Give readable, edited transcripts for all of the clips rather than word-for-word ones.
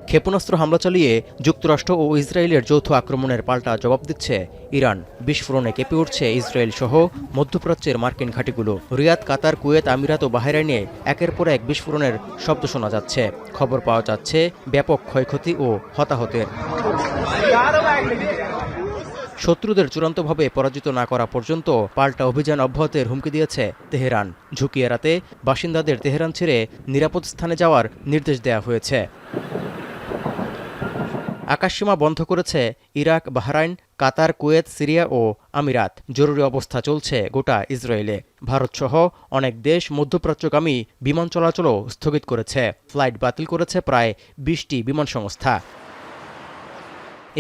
ক্ষেপণাস্ত্র হামলা চালিয়ে যুক্তরাষ্ট্র ও ইসরায়েলের যৌথ আক্রমণের পাল্টা জবাব দিচ্ছে ইরান। বিস্ফোরণে কেঁপে উঠছে ইসরায়েল সহ মধ্যপ্রাচ্যের মার্কিন ঘাঁটিগুলো। রিয়াদ, কাতার, কুয়েত, আমিরাত ও বাহরাইনে একের পর এক বিস্ফোরণের শব্দ শোনা যাচ্ছে। খবর পাওয়া যাচ্ছে ব্যাপক ক্ষয়ক্ষতি ও হতাহতের। শত্রুদের চূড়ান্তভাবে পরাজিত না করা পর্যন্ত পাল্টা অভিযান অব্যাহতের হুমকি দিয়েছে তেহরান। ঝুঁকি এড়াতে বাসিন্দাদের তেহরান ছেড়ে নিরাপদ স্থানে যাওয়ার নির্দেশ দেওয়া হয়েছে। আকাশসীমা বন্ধ করেছে ইরাক, বাহরাইন, কাতার, কুয়েত, সিরিয়া ও আমিরাত। জরুরি অবস্থা চলছে গোটা ইসরায়েলে। ভারতসহ অনেক দেশ মধ্যপ্রাচ্যগামী বিমান চলাচলও স্থগিত করেছে। ফ্লাইট বাতিল করেছে প্রায় 20টি বিমান সংস্থা।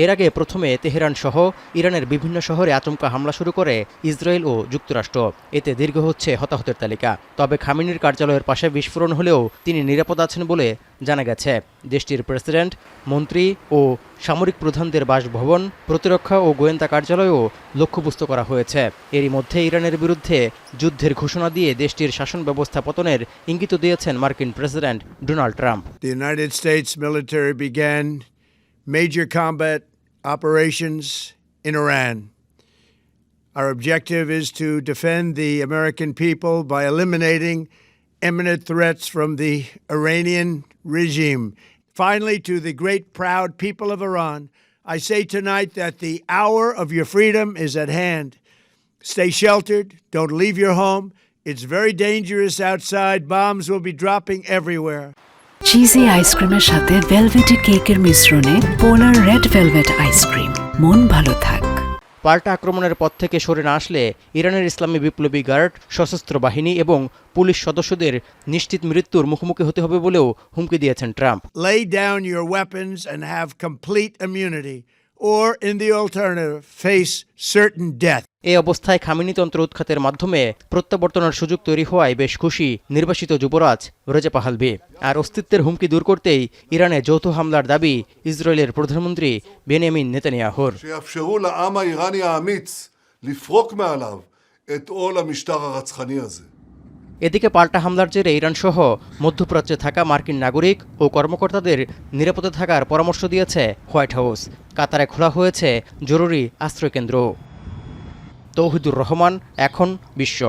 এর আগে প্রথমে তেহরান সহ ইরানের বিভিন্ন শহরে আচমকা হামলা শুরু করে ইসরায়েল ও যুক্তরাষ্ট্র। এতে দীর্ঘ হচ্ছে হতাহতের তালিকা। তবে খামেনির কার্যালয়ের পাশে বিস্ফোরণ হলেও তিনি নিরাপদ আছেন বলে জানা গেছে। দেশটির প্রেসিডেন্ট, মন্ত্রী ও সামরিক প্রধানদের বাসভবন, প্রতিরক্ষা ও গোয়েন্দা কার্যালয়ও লক্ষ্যবস্তু করা হয়েছে। এরই মধ্যে ইরানের বিরুদ্ধে যুদ্ধের ঘোষণা দিয়ে দেশটির শাসন ব্যবস্থা পতনের ইঙ্গিত দিয়েছেন মার্কিন president Donald Trump. The United States military began major combat operations in Iran. Our objective is to defend the American people by eliminating imminent threats from the Iranian regime. Finally, to the great proud people of Iran, I say tonight that the hour of your freedom is at hand. Stay sheltered, don't leave your home. It's very dangerous outside. Bombs will be dropping everywhere. Cheesy আইসক্রিমের সাথে velvety কেকের মিশ্রণে পোলার red velvet ice cream. মন ভালো থাক। পাল্টা আক্রমণের পথ থেকে সরে না আসলে ইরানের ইসলামী বিপ্লবী গার্ড, সশস্ত্র বাহিনী এবং পুলিশ সদস্যদের নিশ্চিত মৃত্যুর মুখোমুখি হতে হবে বলেও হুমকি দিয়েছেন Trump. Lay down your weapons and have complete immunity, or in the alternative, face certain death. এই অবস্থায় খামেনিতন্ত্র উৎখাতের মাধ্যমে প্রত্যাবর্তনের সুযোগ তৈরি হওয়ায় বেশ খুশি নির্বাসিত যুবরাজ রেজেপ পাহলভি। আর অস্তিত্বের হুমকি দূর করতেই ইরানে যৌথ হামলার দাবি ইসরায়েলের প্রধানমন্ত্রী বেনিয়ামিন নেতানিয়াহুর। שיאפשרו לעם האיראני האמיץ לפרוק מעליו את עול המשטר הרצחני הזה. এদিকে পাল্টা হামলার জেরে ইরানসহ মধ্যপ্রাচ্যে থাকা মার্কিন নাগরিক ও কর্মকর্তাদের নিরাপদে থাকার পরামর্শ দিয়েছে হোয়াইট হাউস। কাতারে খোলা হয়েছে জরুরি আশ্রয়কেন্দ্র। তৌহিদুর রহমান, এখন বিশ্ব।